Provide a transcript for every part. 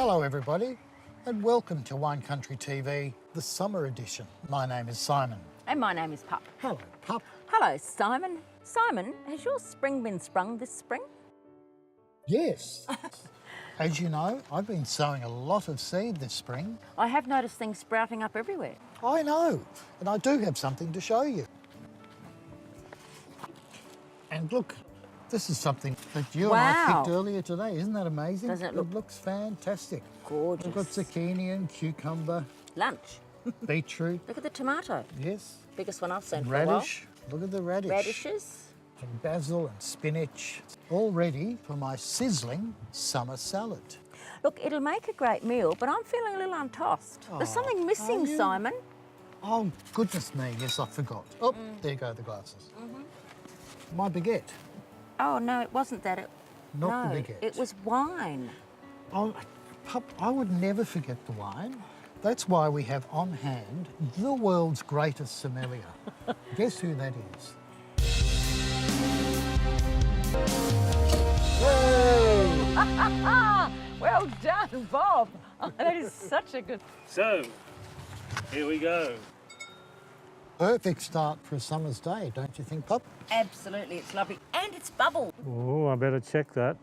Hello everybody and welcome to Wine Country TV, the summer edition. My name is Simon. And my name is Pup. Hello Pup. Hello Simon. Simon, has your spring been sprung this spring? Yes. As you know, I've been sowing a lot of seed this spring. I have noticed things sprouting up everywhere. I know, and I do have something to show you. And look, this is something that you and I picked earlier today. Isn't that amazing? Doesn't it look... It looks fantastic. Gorgeous. We've got zucchini and cucumber. Lunch. Beetroot. Look at the tomato. Yes. Biggest one I've seen Radish. for a while. Look at the radish. Radishes. And basil and spinach. All ready for my sizzling summer salad. Look, it'll make a great meal, but I'm feeling a little untossed. There's something missing, Simon. Oh, goodness me, yes, I forgot. Oh, there go the glasses. My baguette. Oh, no, it wasn't that. Not the baguette. It was wine. Oh, Pup, I would never forget the wine. That's why we have on hand the world's greatest sommelier. Guess who that is? Well done, Bob. Oh, that is such a good... So, here we go. Perfect start for a summer's day, don't you think, Pup? Absolutely, it's lovely. And it's bubbled. Oh, I better check that.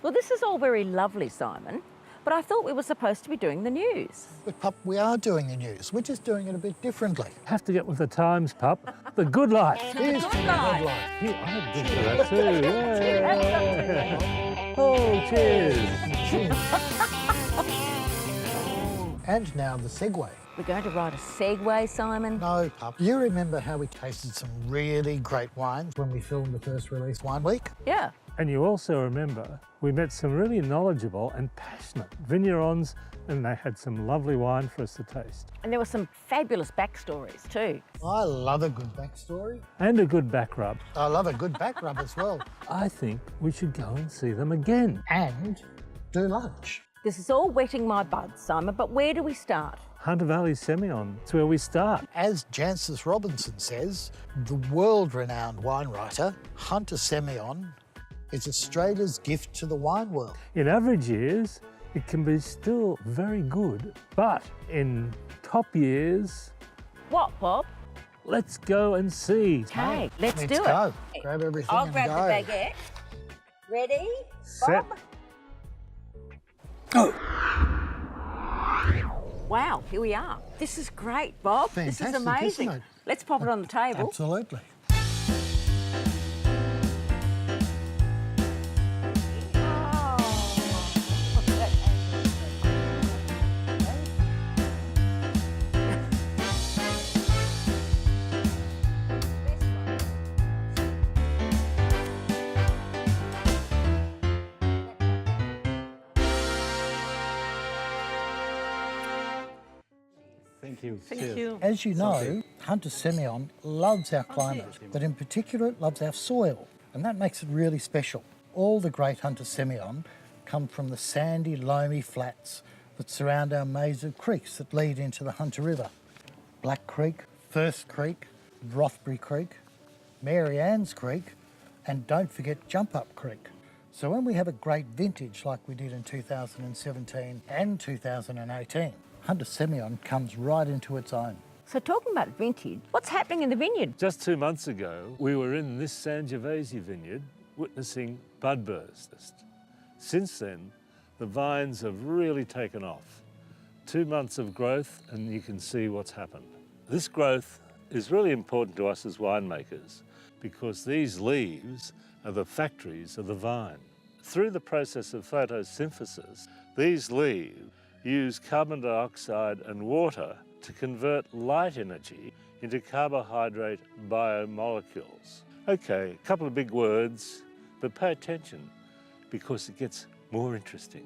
Well, this is all very lovely, Simon, but I thought we were supposed to be doing the news. But, Pup, we are doing the news. We're just doing it a bit differently. Have to get with the times, Pup. The good life. Here's to the good life. Yeah, I did that too. Yeah. Oh, cheers. Cheers. And now the segue. We're going to ride a Segway, Simon. No, Pup. You remember how we tasted some really great wines when we filmed the first release wine week? Yeah. And you also remember we met some really knowledgeable and passionate vignerons, and they had some lovely wine for us to taste. And there were some fabulous backstories too. I love a good backstory. And a good back rub. I love a good back rub as well. I think we should go and see them again. And do lunch. This is all wetting my buds, Simon, but where do we start? Valley Semillon, it's where we start. As Jancis Robinson says, the world-renowned wine writer, Hunter Semillon, is Australia's gift to the wine world. In average years, it can be still very good, but in top years... What, Bob? Let's go and see. Okay, let's do it. Go. Grab everything I'll and grab go. the baguette. Ready? Set. Bob? Go. Wow, here we are. This is great, Bob. Fantastic, this is amazing. isn't it? Let's pop it on the table. Absolutely. Thank you. Thank you. As you know, Hunter Semillon loves our climate, but in particular it loves our soil, and that makes it really special. All the great Hunter Semillon come from the sandy, loamy flats that surround our maze of creeks that lead into the Hunter River. Black Creek, First Creek, Rothbury Creek, Mary Ann's Creek, and don't forget Jump Up Creek. So when we have a great vintage like we did in 2017 and 2018, Hunter Semillon comes right into its own. So talking about vintage, what's happening in the vineyard? Just 2 months ago, we were in this Sangiovese vineyard witnessing bud burst. Since then, the vines have really taken off. 2 months of growth and you can see what's happened. This growth is really important to us as winemakers because these leaves are the factories of the vine. Through the process of photosynthesis, these leaves use carbon dioxide and water to convert light energy into carbohydrate biomolecules. Okay, a couple of big words, but pay attention because it gets more interesting.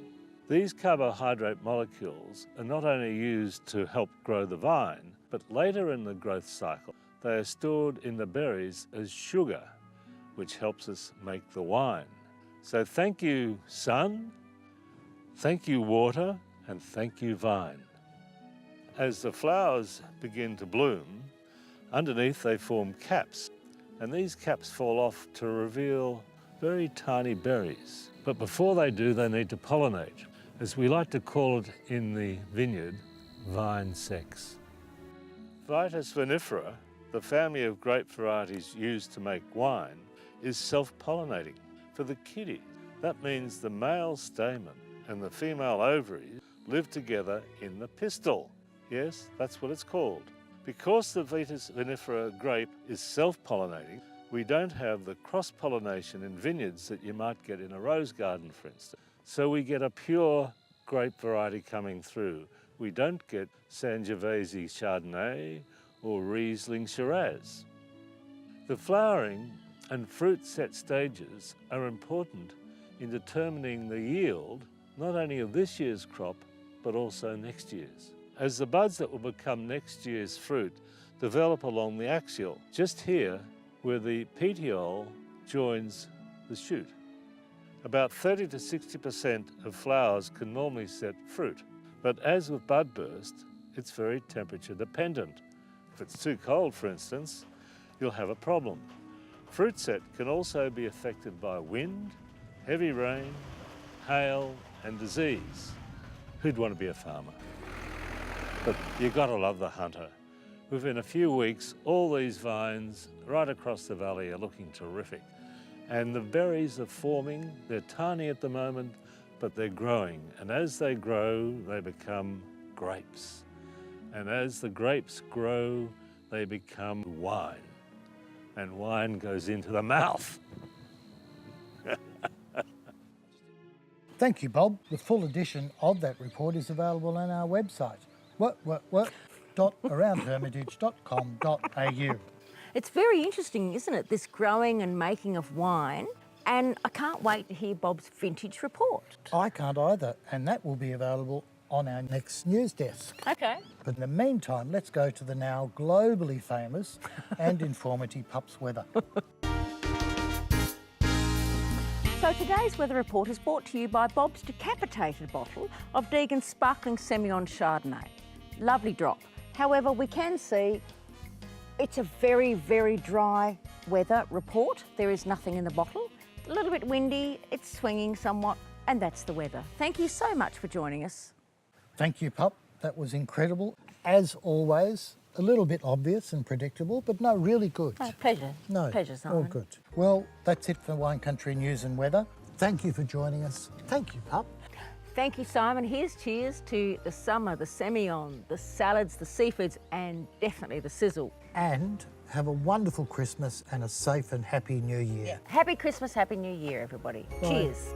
These carbohydrate molecules are not only used to help grow the vine, but later in the growth cycle, they are stored in the berries as sugar, which helps us make the wine. So thank you, sun, thank you, water, and thank you, vine. As the flowers begin to bloom, underneath they form caps, and these caps fall off to reveal very tiny berries. But before they do, they need to pollinate. as we like to call it in the vineyard, vine sex. Vitis vinifera, the family of grape varieties used to make wine, is self-pollinating. For the kiddie, that means the male stamen and the female ovaries live together in the pistil. Yes, that's what it's called. Because the Vitis vinifera grape is self-pollinating, we don't have the cross-pollination in vineyards that you might get in a rose garden, for instance. So we get a pure grape variety coming through. We don't get Sangiovese Chardonnay or Riesling Shiraz. The flowering and fruit set stages are important in determining the yield, not only of this year's crop, but also next year's. As the buds that will become next year's fruit develop along the axial, just here where the petiole joins the shoot. About 30 to 60% of flowers can normally set fruit, but as with bud burst, it's very temperature dependent. If it's too cold, for instance, you'll have a problem. Fruit set can also be affected by wind, heavy rain, hail, and disease. Who'd want to be a farmer? But you've got to love the hunter. Within a few weeks, all these vines right across the valley are looking terrific. And the berries are forming. They're tiny at the moment, but they're growing. And as they grow, they become grapes. And as the grapes grow, they become wine. And wine goes into the mouth. Thank you, Bob. The full edition of that report is available on our website, aroundhermitage.com.au. It's very interesting, isn't it, this growing and making of wine? And I can't wait to hear Bob's vintage report. I can't either, and that will be available on our next news desk. Okay. But in the meantime, let's go to the now globally famous and informative Pups weather. So today's weather report is brought to you by Bob's decapitated bottle of Deagon's Sparkling Semillon Chardonnay. Lovely drop. However, we can see it's a very, very dry weather report. There is nothing in the bottle. A little bit windy, it's swinging somewhat, and that's the weather. Thank you so much for joining us. Thank you, Pup. That was incredible. As always, a little bit obvious and predictable, but no, really good. Oh, pleasure. No, Pleasure, Simon. all good. Well, that's it for Wine Country News and Weather. Thank you for joining us. Thank you, Pup. Thank you, Simon. Here's cheers to the summer, the semillon, the salads, the seafoods, and definitely the sizzle. And have a wonderful Christmas and a safe and happy New Year. Happy Christmas, Happy New Year, everybody. Bye. Cheers.